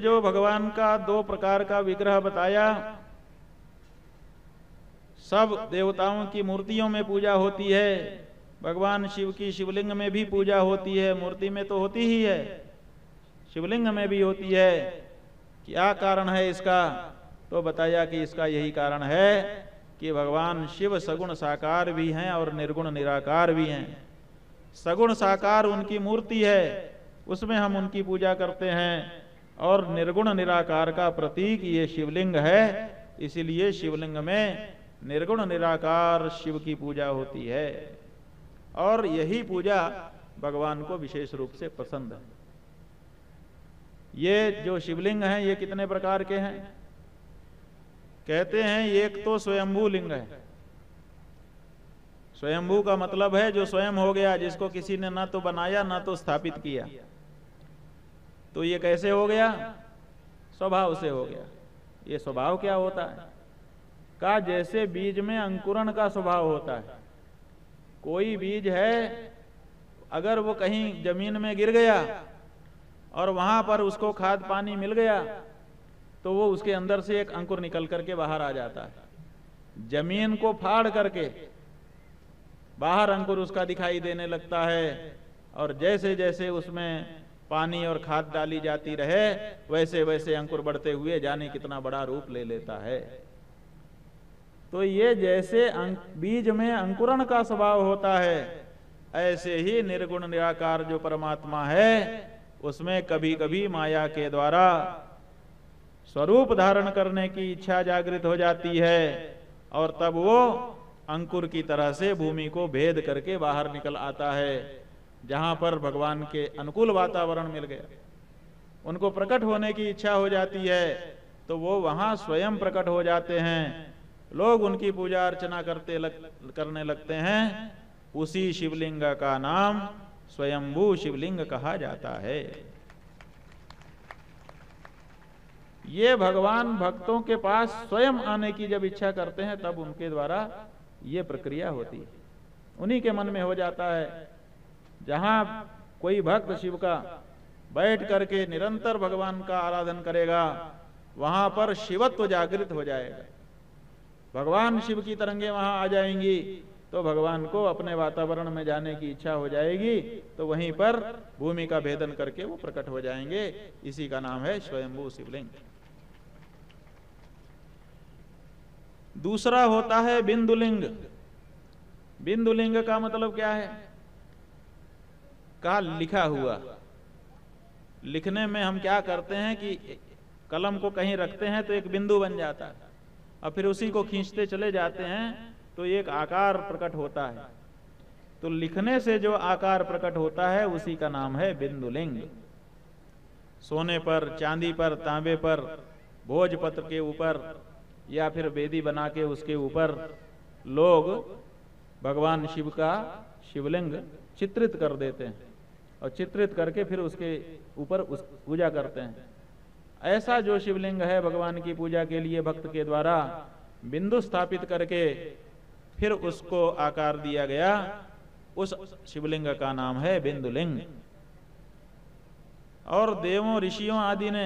जो भगवान का 2 प्रकार का विग्रह बताया, सब देवताओं की मूर्तियों में पूजा होती है। भगवान शिव की शिवलिंग में भी पूजा होती है, मूर्ति में तो होती ही है, शिवलिंग में भी होती है। क्या कारण है इसका? तो बताया कि इसका यही कारण है कि भगवान शिव सगुण साकार भी हैं और निर्गुण निराकार भी हैं। सगुण साकार उनकी मूर्ति है, उसमें हम उनकी पूजा करते हैं, और निर्गुण निराकार का प्रतीक ये शिवलिंग है, इसीलिए शिवलिंग में निर्गुण निराकार शिव की पूजा होती है। और यही पूजा भगवान को विशेष रूप से पसंद है। ये जो शिवलिंग हैं ये कितने प्रकार के हैं? कहते हैं एक तो स्वयंभू लिंग है। स्वयंभू का मतलब है जो स्वयं हो गया, जिसको किसी ने ना तो बनाया ना तो स्थापित किया। तो ये कैसे हो गया? स्वभाव से हो गया। ये स्वभाव क्या होता है? का जैसे बीज में अंकुरण का स्वभाव होता है। कोई बीज है, अगर वो कहीं जमीन में गिर गया और वहां पर उसको खाद पानी मिल गया तो वो उसके अंदर से एक अंकुर निकल करके बाहर आ जाता है। जमीन को फाड़ करके बाहर अंकुर उसका दिखाई देने लगता है, और जैसे जैसे उसमें पानी और खाद डाली जाती रहे वैसे वैसे अंकुर बढ़ते हुए जाने कितना बड़ा रूप ले लेता है। तो ये जैसे बीज में अंकुरण का स्वभाव होता है, ऐसे ही निर्गुण निराकार जो परमात्मा है उसमें कभी कभी माया के द्वारा स्वरूप धारण करने की इच्छा जागृत हो जाती है, और तब वो अंकुर की तरह से भूमि को भेद करके बाहर निकल आता है। जहां पर भगवान के अनुकूल वातावरण मिल गया, उनको प्रकट होने की इच्छा हो जाती है, तो वो वहां स्वयं प्रकट हो जाते हैं। लोग उनकी पूजा अर्चना करने लगते हैं। उसी शिवलिंग का नाम स्वयंभू शिवलिंग कहा जाता है। ये भगवान भक्तों के पास स्वयं आने की जब इच्छा करते हैं तब उनके द्वारा ये प्रक्रिया होती है, उन्हीं के मन में हो जाता है। जहां कोई भक्त शिव का बैठ करके निरंतर भगवान का आराधन करेगा, वहां पर शिवत्व जागृत हो जाएगा। भगवान शिव की तरंगे वहां आ जाएंगी तो भगवान को अपने वातावरण में जाने की इच्छा हो जाएगी, तो वहीं पर भूमि का भेदन करके वो प्रकट हो जाएंगे। इसी का नाम है स्वयंभू शिवलिंग। दूसरा होता है बिंदुलिंग। बिंदुलिंग का मतलब क्या है? का लिखा हुआ। लिखने में हम क्या करते हैं कि कलम को कहीं रखते हैं तो एक बिंदु बन जाता है, और फिर उसी को खींचते चले जाते हैं तो एक आकार प्रकट होता है। तो लिखने से जो आकार प्रकट होता है उसी का नाम है बिंदुलिंग। सोने पर, चांदी पर, तांबे पर, भोजपत्र के ऊपर या फिर वेदी बना के उसके ऊपर लोग भगवान शिव का शिवलिंग चित्रित कर देते हैं, और चित्रित करके फिर उसके ऊपर पूजा करते हैं। ऐसा जो शिवलिंग है भगवान की पूजा के लिए भक्त के द्वारा बिंदु स्थापित करके फिर उसको आकार दिया गया, उस शिवलिंग का नाम है बिंदुलिंग। और देवों, ऋषियों आदि ने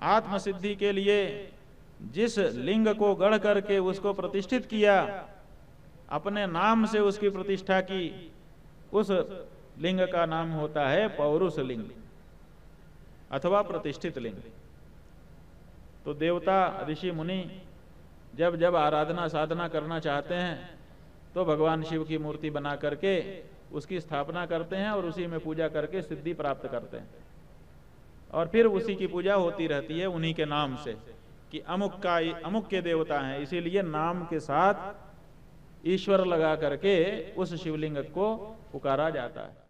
आत्मसिद्धि के लिए जिस लिंग को गढ़ करके उसको प्रतिष्ठित किया, अपने नाम से उसकी प्रतिष्ठा की, उस लिंग का नाम होता है पौरुष लिंग अथवा प्रतिष्ठित लिंग। तो देवता, ऋषि, मुनि जब जब आराधना साधना करना चाहते हैं तो भगवान शिव की मूर्ति बना करके उसकी स्थापना करते हैं और उसी में पूजा करके सिद्धि प्राप्त करते हैं, और फिर उसी की पूजा होती रहती है उन्हीं के नाम से कि अमुक के देवता हैं, इसीलिए नाम के साथ ईश्वर लगा करके उस शिवलिंग को पुकारा जाता है।